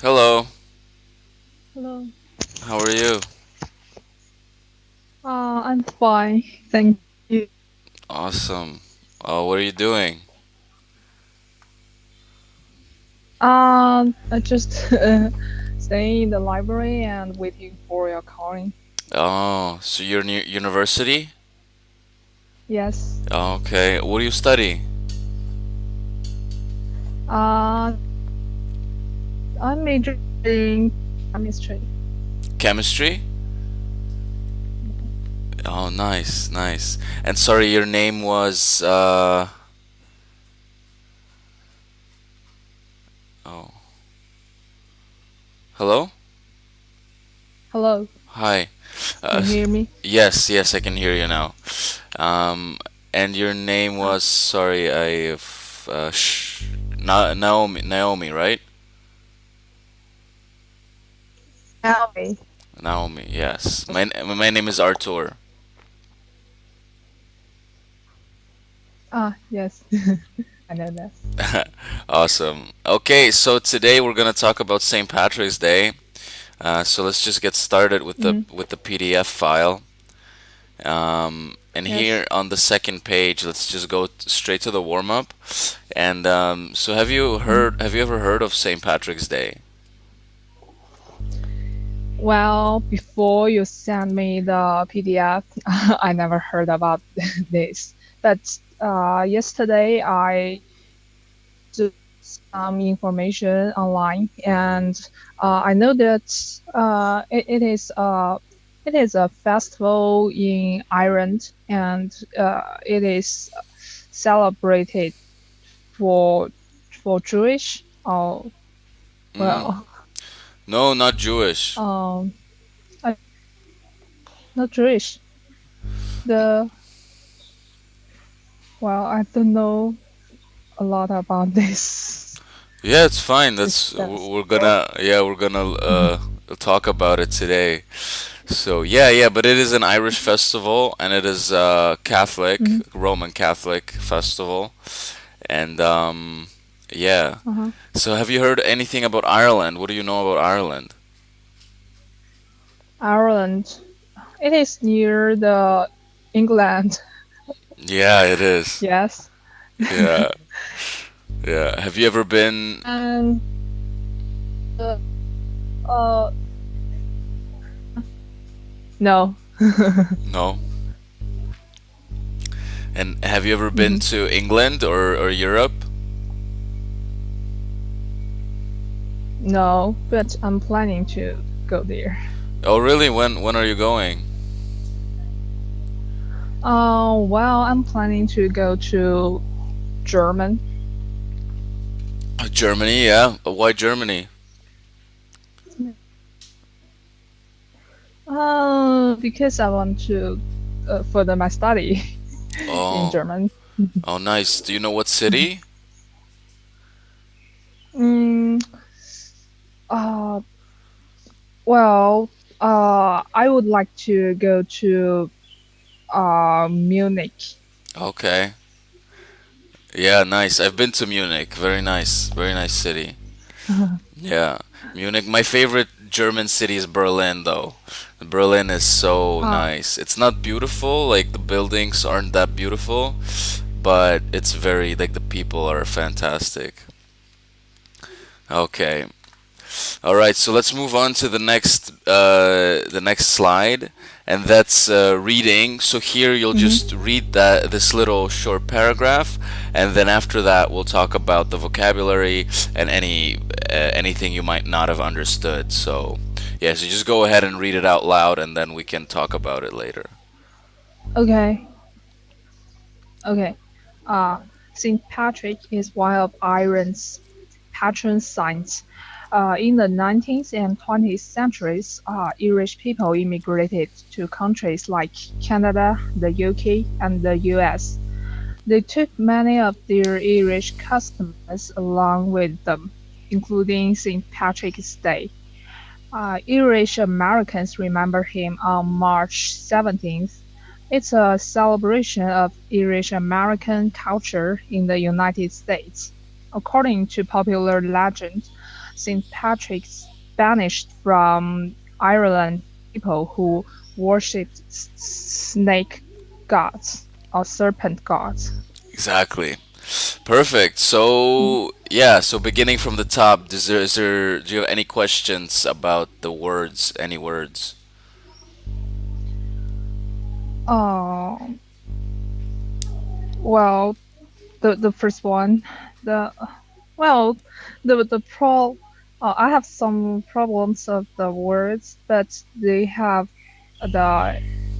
Hello, Hello. how are you? I'm fine. Thank you. Awesome. What are you doing? I just staying in the library and waiting for your calling. Oh, so you're near university? Yes. Okay, what do you study? Uh, I'm majoring in chemistry. Chemistry? Oh, nice, nice. And sorry, your name was, oh, hello? Hello. Hi. Can Uh, you hear me? yes, yes, I can hear you now. Um, and your name Uh, was, sorry, Naomi, right? Naomi. Naomi, yes. My name is Artur. Yes. I know that. Awesome. Okay, so today we're gonna talk about St. Patrick's Day. So let's just get started with the Mm, PDF file. And yes. here on the second page, let's just go straight to the warm up. And so, Mm. Have you ever heard of St. Patrick's Day? Well, before you send me the PDF, I never heard about this. But yesterday I some information online, and I know that it is a festival in Ireland, and it is celebrated for Jewish. Oh Mm, well, no, not Jewish. um, I, not Jewish. The well, I don't know a lot about Yeah, it's fine. this We're festival. gonna talk about it today. So yeah, but it is an Irish festival, and it is a Catholic, Mhm. Roman Catholic festival, and yeah. Uh-huh. So have you heard anything about Ireland? What do you know about Ireland? Ireland. It is near the England. Yeah, it is. Yes. Yeah, yeah. Have you ever been? And uh no. No. And have you ever been Mhm. to England or Europe? No, but I'm planning to go there. Oh, really? When are you going? Well, I'm planning to go to German. Germany, yeah. Why Germany? Because I want to further my study in Oh, German. oh, nice. Do you know what city? Mm, uh, well, I would like to go to Munich. Okay. Yeah, nice. I've been to Munich. Very nice. Very nice city. Yeah, Munich. My favorite German city is Berlin, though. Berlin is so uh, nice. It's not beautiful, like the buildings aren't that beautiful, but it's very, like, the people are fantastic. Okay. All right, so let's move on to the next slide, and that's reading. So here you'll mhm. just read that this little short paragraph, and then after that we'll talk about the vocabulary and anything you might not have understood. So yeah, so just go ahead and read it out loud, and then we can talk about it later. Okay, okay. Uh, St. Patrick is one of Ireland's patron saints. In the 19th and 20th centuries, Irish people immigrated to countries like Canada, the UK, and the US. They took many of their Irish customs along with them, including St. Patrick's Day. Irish Americans remember him on March 17th. It's a celebration of Irish American culture in the United States. According to popular legend, Saint Patrick's banished from Ireland people who worshipped snake gods or serpent gods. Exactly. Perfect. So yeah, so beginning from the top, do you have any questions about the words? Any words? Um, well, the first one, the well, the pro. I have some problems of the words, but they have the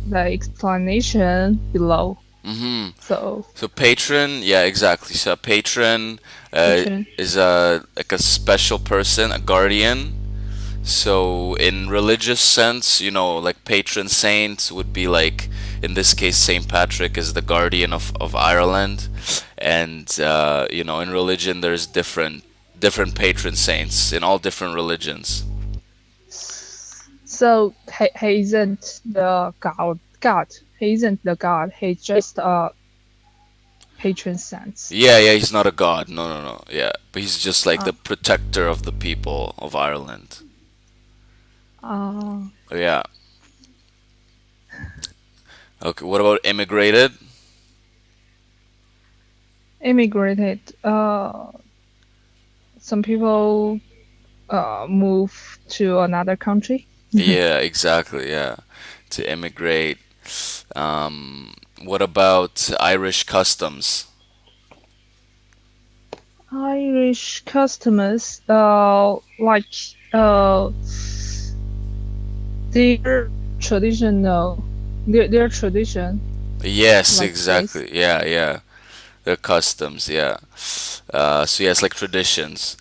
the explanation below. Mm-hmm. So So patron, yeah, exactly. So a patron patron. is a like a special person, a guardian. So in religious sense, like patron saint would be like in this case Saint Patrick is the guardian of Ireland, and in religion there's different patron saints in all different religions. So he isn't the god. God. He isn't the god. He's just a patron saint. Yeah, yeah, he's not a god. No, no, no. Yeah, but he's just like the Uh, protector of the people of Ireland. uh, Yeah. Okay. What about immigrated? immigrated. Some people move to another country. Yeah, exactly. Yeah, to immigrate. What about Irish customs? Irish customers, like uh, their traditional, their tradition Yes, like this. exactly. Yeah, yeah. Their customs. Yeah. So yeah, it's like traditions.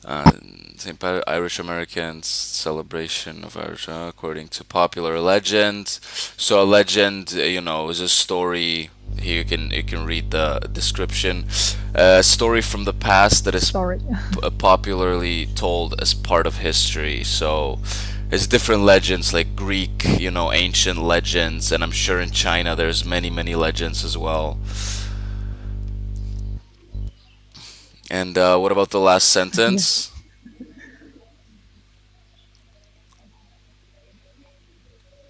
Uh, Irish Americans celebration of Irish according to popular legend. So a legend, is a story. Here you can read the description. A story from the past that is Sorry. popularly told as part of history. So there's different legends like Greek, ancient legends, and I'm sure in China there's many legends as well. And what about the last Yes. sentence?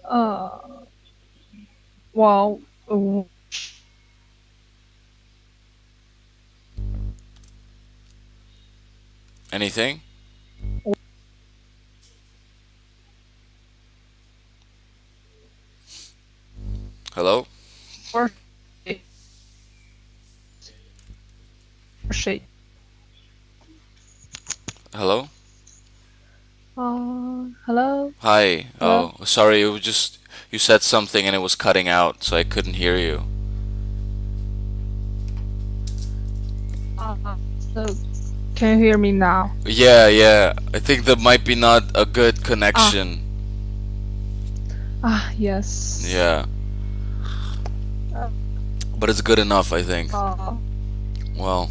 Uh, well, Anything? Hello? worship, worship. Hello? Hello, Hi. hello. Oh, sorry. It was just you said something and it was cutting out, so I couldn't hear you. So can you hear me now? Yeah, yeah. I think that might be not a good Ah, connection. yes. Yeah, Uh, but it's good enough, I think. uh, Well,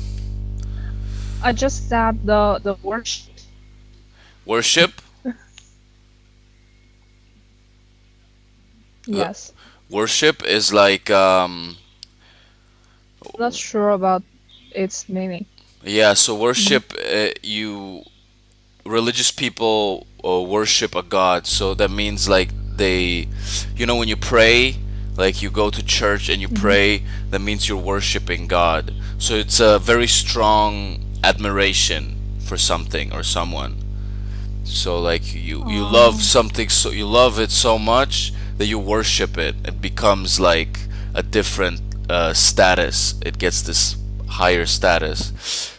I just said the worship. worship. Uh, Yes. Worship is like Not sure about its meaning. yeah. So Mhm. worship, you religious people worship a god, so that means like they, when you pray, like you go to church and you Mhm. pray, that means you're worshiping God. So it's a very strong admiration for something or someone. So like you love Uh, something, so you love it so much that you worship it. It becomes like a different status. It gets this higher status.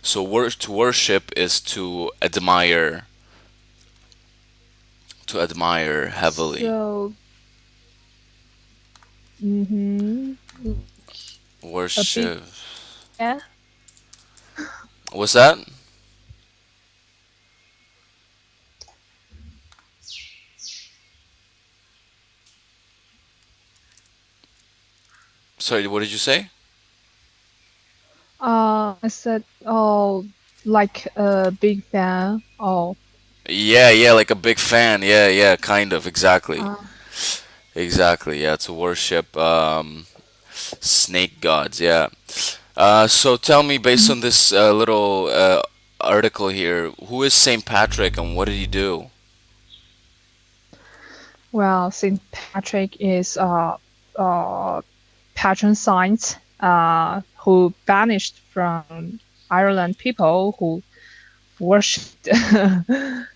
So to worship is to admire heavily. so, mhm. A big Worship. fan. What's that? Sorry, what did you say? I said, oh, like a big fan. Oh, Yeah, yeah, like a big fan. Yeah, yeah, kind of. Exactly. uh, Exactly. Yeah, to worship snake gods. Yeah. So tell me, based mhm. on this little article here. Who is Saint Patrick and what did he do? Well, Saint Patrick is uh, patron saint who banished from Ireland people who worshipped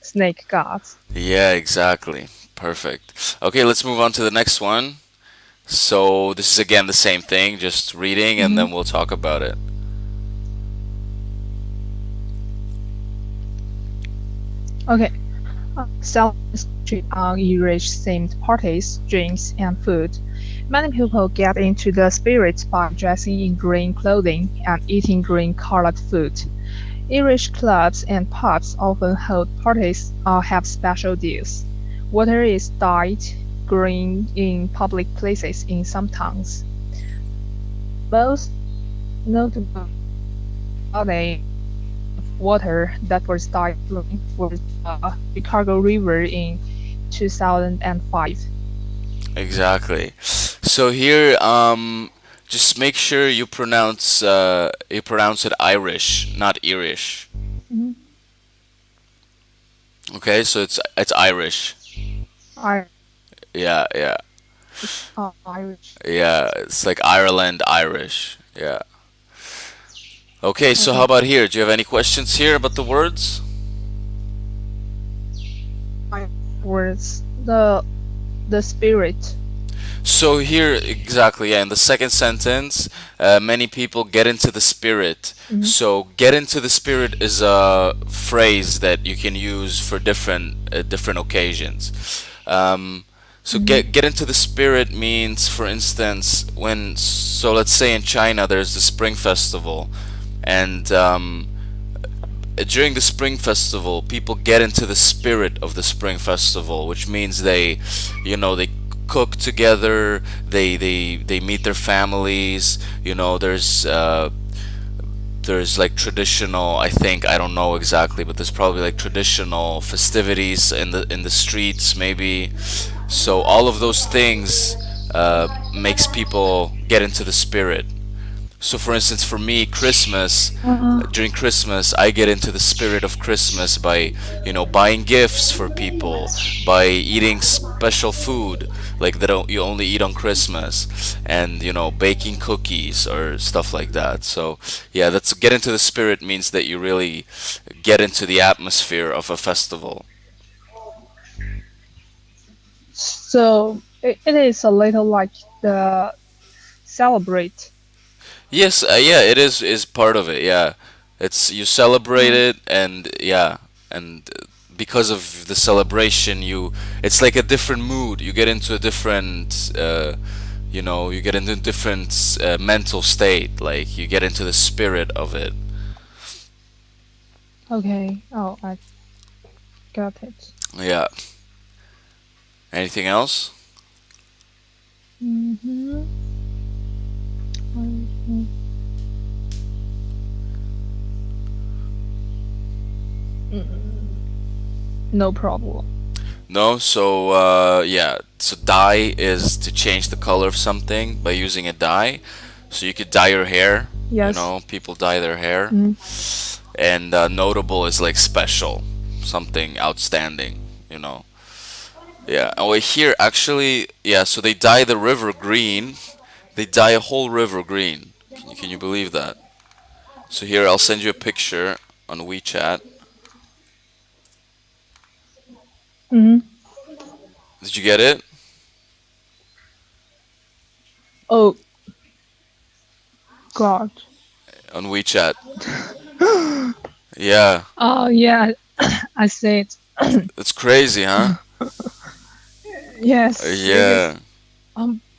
snake gods. Yeah, exactly. Perfect. Okay, let's move on to the next one. So this is again the same thing, just reading, and then Mhm. we'll talk about it. Okay. Celebrations on Irish themed parties, drinks, and food. Many people get into the spirit by dressing in green clothing and eating green colored food. Irish clubs and pubs often hold parties or have special deals. Water is dyed green in public places in some towns. Most notable holiday of water that was dyed green was the Chicago River in 2005. Exactly. So here, just make sure you pronounce it Irish, not Irish. Mhm. Okay, so it's Irish. I Yeah, yeah, It's Irish. yeah. It's like Ireland Irish. Yeah. Okay, so how Okay. about here? Do you have any questions here about the words? I was the spirit. So here, exactly, yeah, in the second sentence, many people get into the spirit. Mhm. So get into the spirit is a phrase that you can use for different occasions. So Mhm. get into the spirit means, for instance, so let's say in China there's the Spring Festival, and during the Spring Festival, people get into the spirit of the Spring Festival, which means they cook together, they meet their families. There's like traditional. I think I don't know exactly, but there's probably like traditional festivities in the streets, maybe. So all of those things makes people get into the spirit. So, for instance, for me, Uh, during Christmas, I get into the spirit of Christmas by, buying gifts for people, by eating special food like that you only eat on Christmas, and, baking cookies or stuff like that. So, yeah, that's get into the spirit means that you really get into the atmosphere of a festival. so it is a little like the celebrate. Yes, yeah, it is part of it. Yeah, it's you celebrate Uh, it, and yeah, and because of the celebration, it's like a different mood. You get into a different, you get into a different mental state. Like you get into the spirit of it. okay. Oh, I got it. Yeah. Anything else? Mm-hmm. Mm, no problem. No. So yeah. So dye is to change the color of something by using a dye. So you could dye your hair. Yes. People dye their hair. Mm. And notable is like special, something outstanding, you know. Yeah, and wait here actually, yeah. So they dye the river green. They dye a whole river green. Can you believe that? So here I'll send you a picture on WeChat. Mm. Did you get it Oh God. on WeChat? Yeah, Oh yeah, I see it. it's crazy, huh? Yes, it is Yeah,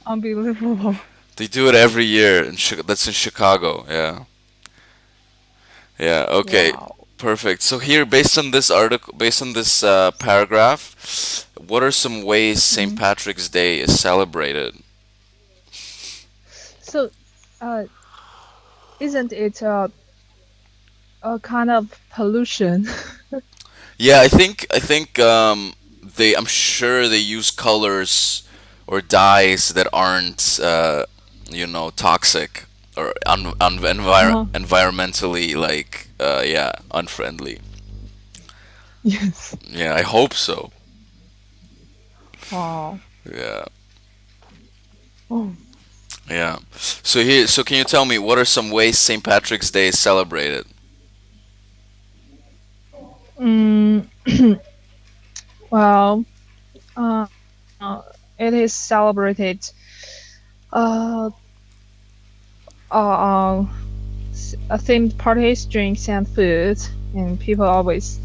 unbelievable. they do it every year. That's in Chicago. Yeah, yeah. Okay, Wow. perfect. So here, based on this paragraph, what are some ways St. Mm. Patrick's Day is celebrated? So, uh, isn't it a kind of pollution? Yeah, I'm sure they use colors or dyes that aren't toxic or Uh-huh. environmentally like yeah, unfriendly. Yes. Yeah, I hope so. Wow. Yeah. Oh. Yeah. So can you tell me what are some ways St. Patrick's Day is celebrated? Mm, well, uh, uh, it is celebrated uh, on themed parties, drinks, and food, and people always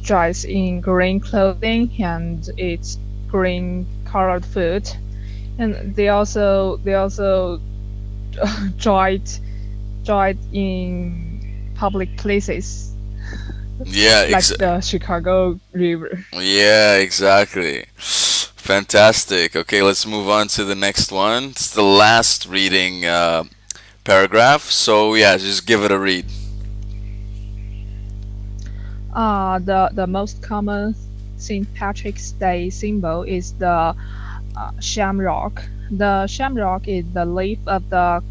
dress in green clothing and eat green colored food, and they also dried dried in public places Yeah, like the Chicago River. yeah, exactly. Fantastic. Okay, let's move on to the next one. It's the last reading paragraph. So yeah, just give it a read. The most common St. Patrick's Day symbol is the shamrock. The shamrock is the leaf of the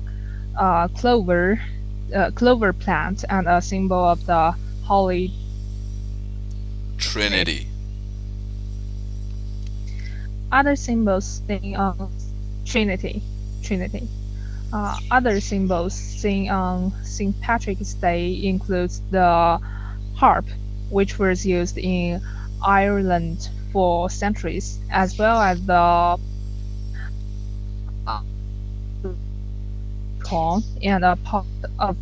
clover plant and a symbol of the Holy Trinity. Trinity. Other symbols sing on Trinity. Trinity. Other symbols seen on St. Patrick's Day includes the harp, which was used in Ireland for centuries, as well as the uh, corn and a pot of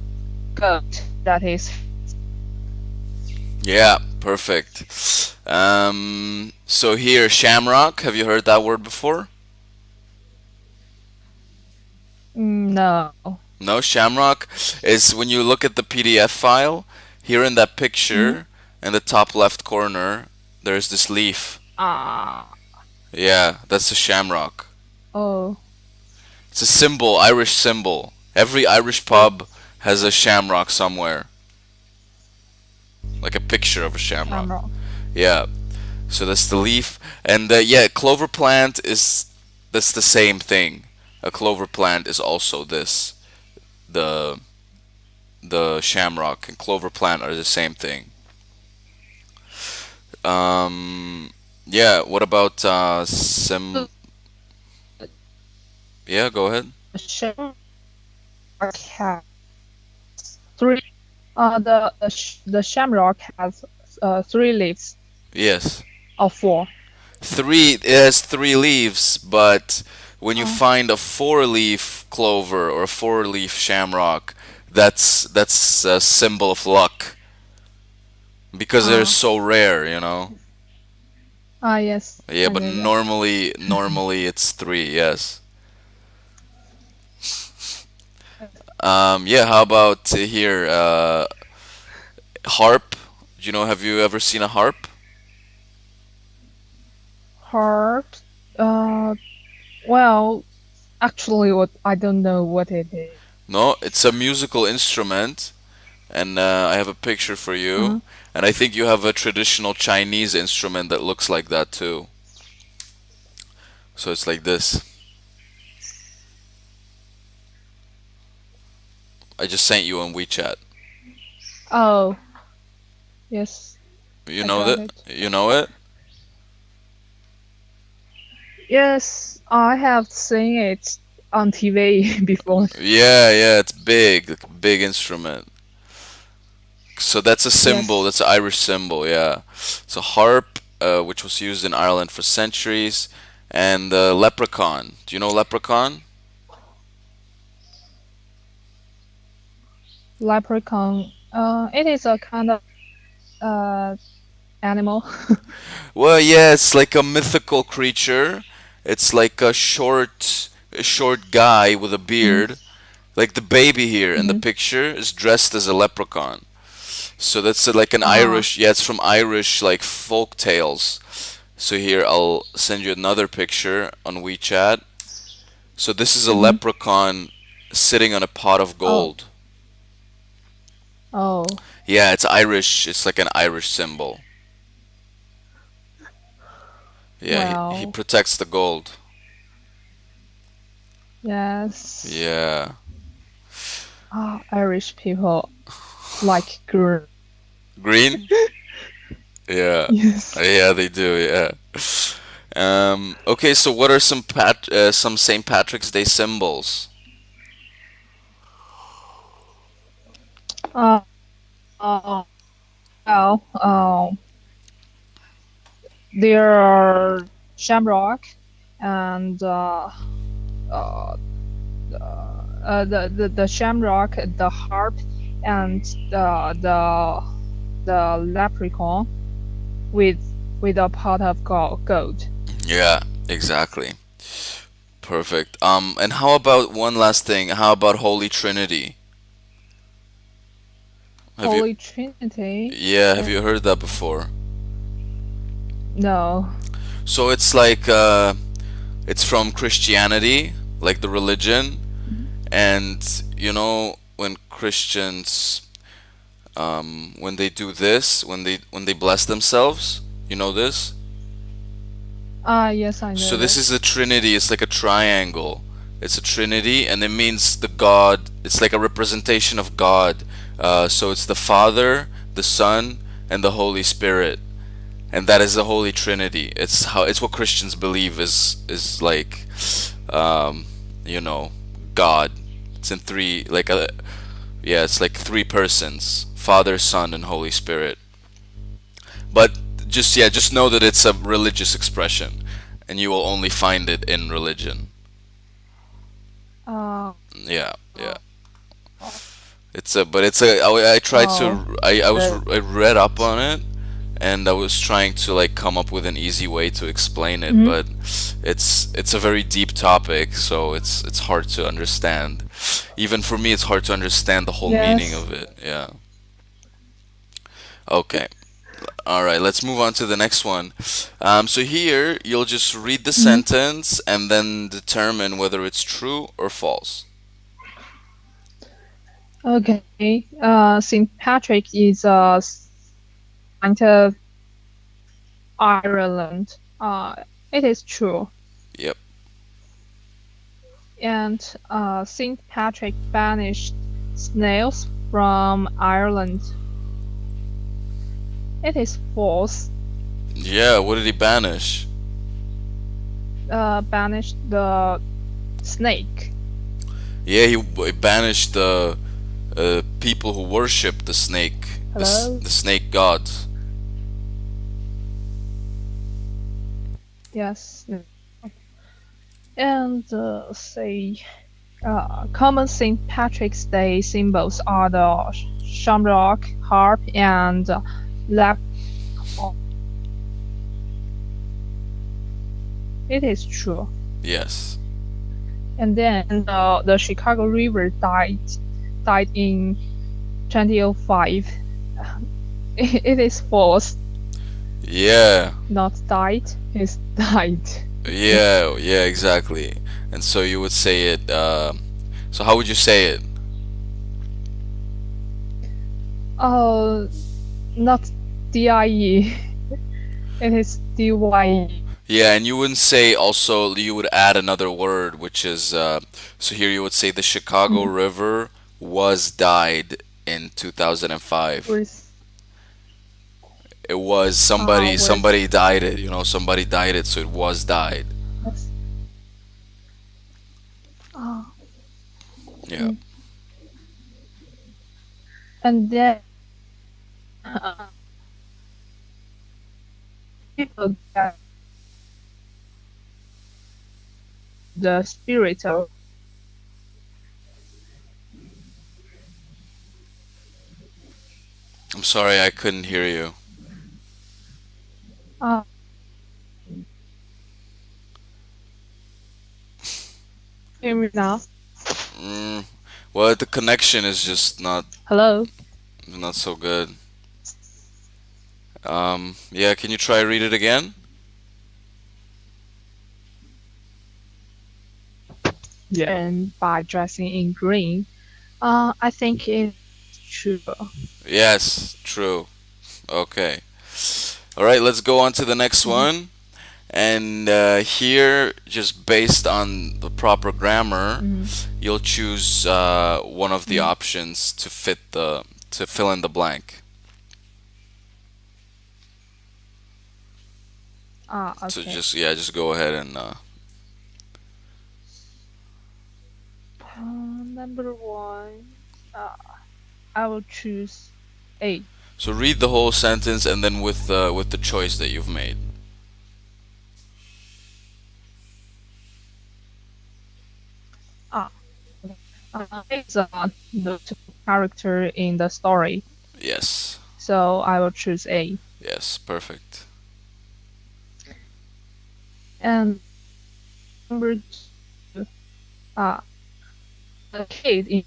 goat that is Yeah, perfect. So here, shamrock. Have you heard that word before? no. No, shamrock is when you look at the PDF file. Here in that Mm-hmm. picture, in the top left corner, there's this leaf. Ah, Yeah, that's a shamrock. oh, It's a symbol, Irish symbol. Every Irish pub has a shamrock somewhere, like a picture of a shamrock. shamrock. Yeah, so that's the leaf, and yeah, clover plant is that's the same thing. A clover plant is also this. The the shamrock and clover plant are the same thing. Um, yeah. What about sim? The Yeah, go ahead. shamrock has three. The shamrock has three leaves Yes. or four. Three, it has three leaves, but when you Uh, find a four-leaf clover or a four-leaf shamrock, that's a symbol of luck because they're uh, so rare, you know. yes, Yeah, I but know that. normally it's three. Yes. Yeah. How about here? Harp. Do you know? Have you ever seen a harp? Harp. Uh, well, actually, what I don't know what it No, it's a is. musical instrument, and I have a picture for you. Uh, And I think you have a traditional Chinese instrument that looks like that too. So it's like this. I just sent you on WeChat. oh, yes, You I know got that? it. You know it? Yes, I have seen it on TV before. Yeah, yeah, it's big, like a big instrument. So that's a symbol. Yes, That's an Irish symbol. Yeah, it's a harp, which was used in Ireland for centuries, and leprechaun. Do you know leprechaun? leprechaun. It is a kind of uh animal. Well, yeah, it's like a mythical creature. It's like a short guy with a Mm, beard. Like the baby here in the mm-hmm. picture is dressed as a leprechaun. So that's like an Ah, Irish. Yeah, it's from Irish like folk tales. So here I'll send you another picture on WeChat. So this is a mm-hmm. leprechaun sitting on a pot of Oh, gold. oh, Yeah, it's Irish. It's like an Irish symbol. Yeah, he well, protects the gold. yes. Yeah. Irish people like green. Green? Yeah. Yes. Yeah, they do. Yeah. Okay, so what are some St. Patrick's Day symbols? Uh, uh, well, there are shamrock and uh, the shamrock, the harp, and the leprechaun with a pot of gold. Yeah, exactly. Perfect. And how about one last thing? How about Holy Trinity? Have you Holy Trinity. Yeah, have you heard that before? No. So it's from Christianity, like the religion, and when Christians when they do this, when they bless themselves, you know this? Yes, I So know this is this. a trinity. It's like a triangle. It's a trinity, and it means the God. It's like a representation of God. So it's the Father, the Son, and the Holy Spirit, and that is the Holy Trinity. It's what Christians believe is like, um, you know, God. It's in three, yeah, it's like three persons: Father, Son, and Holy Spirit. But just know that it's a religious expression, and you will only find it in religion. Uh, Yeah, yeah. oh, I tried oh, to the I read up on it, and I was trying to like come up with an easy way to explain it, mhm. but it's a very deep topic, so it's hard to understand. Even for me, it's hard to understand the whole meaning Yes. of it. Yeah. Okay. All right, let's move on to the next one. So here, you'll just read the Mhm. sentence and then determine whether it's true or false. Okay. St. Patrick is a saint of Ireland. It is true. Yep. And St. Patrick banished snails from Ireland. It is false. Yeah, what did he banish? Banished the snake. Yeah, he banished the people who worship the snake, Hello? the snake god. Yes. And common St. Patrick's Day symbols are the shamrock, harp, and leprechaun. It is true. Yes. And then the Chicago River died in 2005. It is false. Yeah. Not died. It's died. Yeah. Yeah. Exactly. And so you would say it. So how would you say it? Oh, not DIE. It is DYE. Yeah, and you wouldn't say also, you would add another word, which is, so here you would say the Chicago Mhm. River was died in 2005. Was It was was somebody died it, somebody died it, so it was died. yes. Uh, Yeah. mm. And then uh, people get the spirit of I'm sorry, I couldn't hear you. uh, hear me now. Mm, well, the connection is just Hello. not so good. Yeah, can you try read it again? Yeah. And by dressing in green, I think it's true. Yes, true. Okay. All right, let's go on to the next Mhm. one. And here, just based on the proper grammar, Mm, you'll choose one of the mm. options to fill in the blank. So Okay. just yeah, just go ahead and Number one, uh, I will choose A. so read the whole sentence and then with the choice that you've made. Ah, okay. A is a notable character in the story, Yes. so I will choose A. Yes. Perfect. And number two, uh, a kid in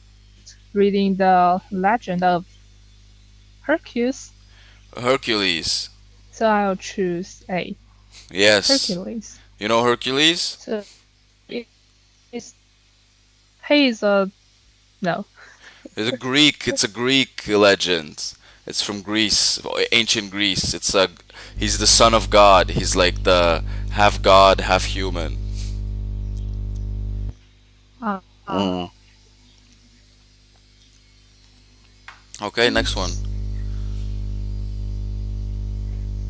reading the legend of Hercules, Hercules. so I will choose A. Yes. Hercules. You know Hercules? So it is he is a no. It's a Greek legend. It's from Greece, ancient Greece. He's the son of God. He's like the half god, half human. Uh, uh, Mm. Okay, next one.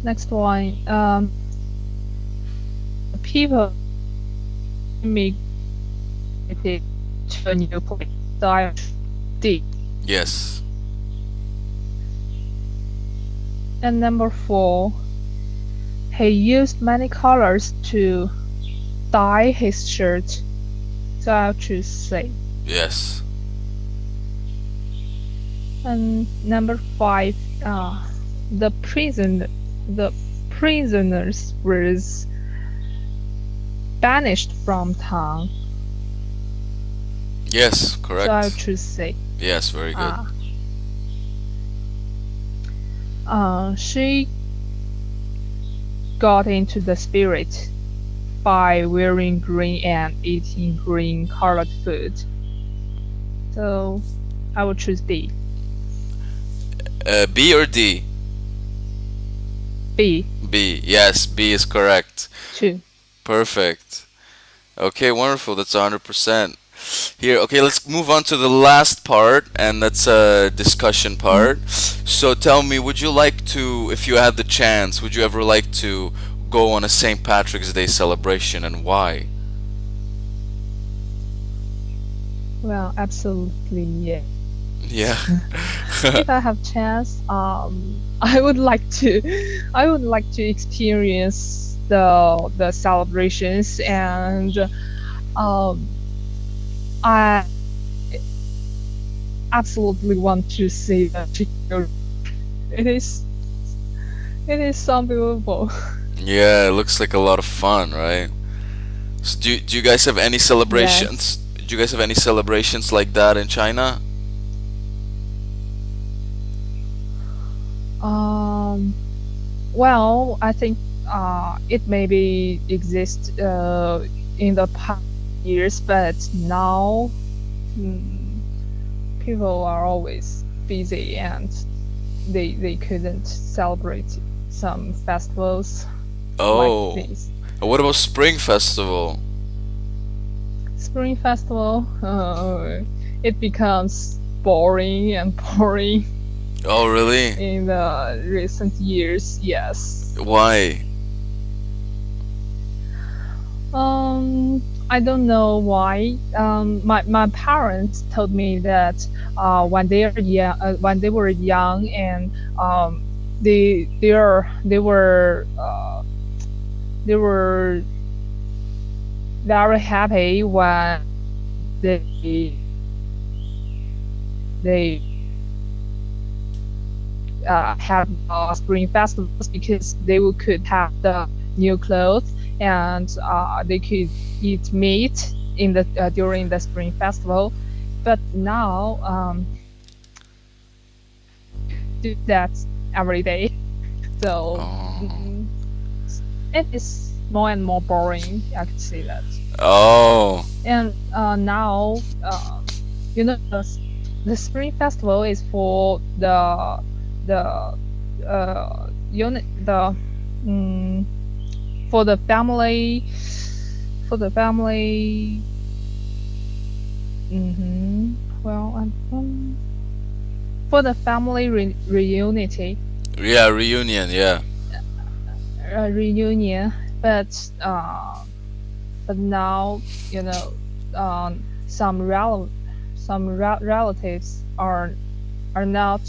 Next one. People immigrated to a new place. So I D. Yes. And number four, he used many colors to dye his shirt. So I'll choose C. Yes. And number five, the prison, the prisoners was banished from town. Yes, So I'll correct. choose C. Yes, very good. Ah, she got into the spirit by wearing green and eating green colored food. So I will choose D. B or D? B. B. Yes, B is correct. 2. Perfect. Okay, wonderful. That's 100%. Here, okay, let's move on to the last part, and that's a discussion Mm. part. So tell me, would you like to, if you had the chance, would you ever like to go on a St. Patrick's Day celebration and why? Well, absolutely yes. Yeah. If I have chance, I would like to, I would like to experience the celebrations, and um, I absolutely want to see the Chicago. It is, it is unbelievable. Yeah, it looks like a lot of fun, right? So do you guys have any Yes. celebrations? Do you guys have any celebrations like that in China? Um, well, I think it maybe exist in the past years, but now mm, people are always busy and they couldn't celebrate some festivals like Oh, this. what about Spring Festival? Spring Festival, it becomes boring and boring Oh, really? in the recent years. Yes. Why? I don't know why. My parents told me that when they were young, and they they were very happy when they they had spring festivals, because could have the new clothes, and they could eat meat in the during the spring festival. But now do that every day, so Oh. it is more and more boring. I could say that. Oh. And now, you know, the spring festival is for the unit the for the family, for the family. Well, for the family reunity, Yeah, reunion. Yeah. reunion, but now some relatives are not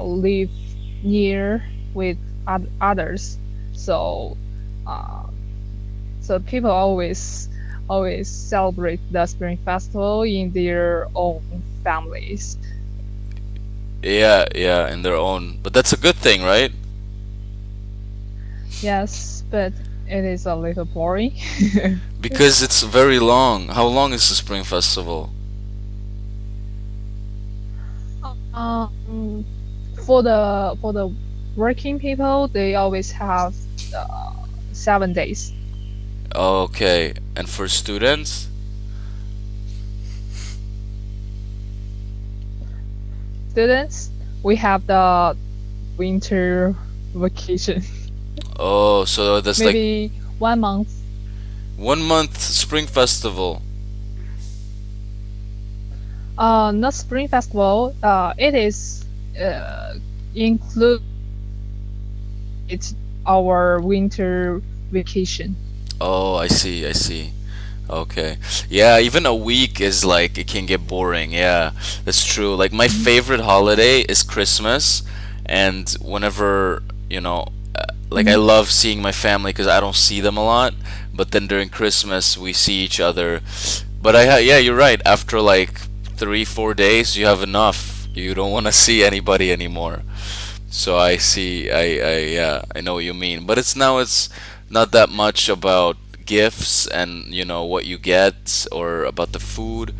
live near with others, so uh, so people always celebrate the Spring Festival in their own families. Yeah, yeah, in their own. But that's a good thing, right? Yes, but it is a little boring. Because it's very long. How long is the Spring Festival? um, for the working people, they always have 7 days. Okay. And for students? Students, we have the winter vacation, Oh, so that's like maybe 1 month. 1 month Spring Festival. Not Spring Festival. It is include our winter vacation. Oh, I see, I see. Okay. Yeah, even a week is like it can get boring. Yeah, that's true. Like my Mhm. favorite holiday is Christmas, and whenever, like I Mhm. love seeing my family because I don't see them a lot, but then during Christmas we see each other. But yeah, you're right. After like 3, 4 days, you have enough. You don't want to see anybody anymore. So I see. Yeah, I know what you mean. But it's not that much about gifts and what you get or about the food,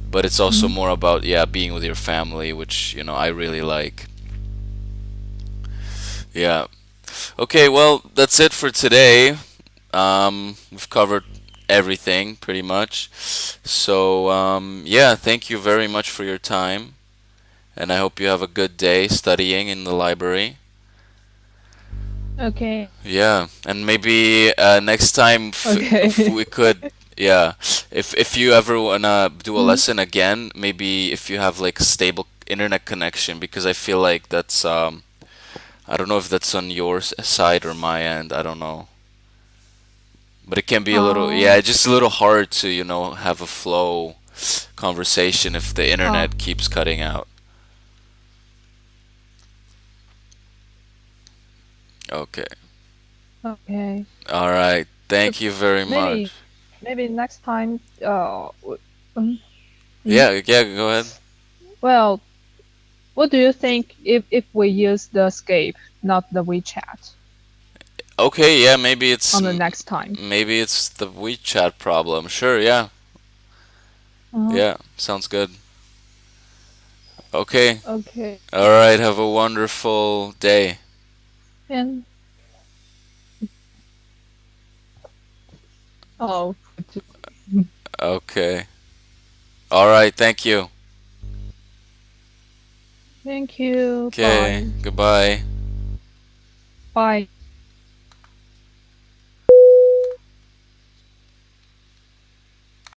but it's also Mhm. more about, yeah, being with your family, which I really like. Yeah. Okay, well, that's it for today. We've covered everything pretty much. So yeah, thank you very much for your time, and I hope you have a good day studying in the library. Okay. Yeah, and maybe next time if Okay. we could, yeah, if you ever wanna do a Mhm. lesson again, maybe if you have like a stable internet connection, because I feel like that's I don't know if that's on your side or my end. I don't know, but it can be a little, Uh, yeah, just a little hard to have a flow conversation if the uh, internet keeps cutting out. Okay, okay. all right. So Thank you very much. maybe next time. Mm, Yeah, yeah. Go ahead. well, what do you think if we use the Skype, not the WeChat, Okay, yeah, on the next time? maybe it's the WeChat problem. Sure, yeah. Uh, Yeah, sounds good. Okay. okay. All right, have a wonderful day. And oh, Okay. All right, thank you. thank you. Okay, Bye. goodbye. Bye.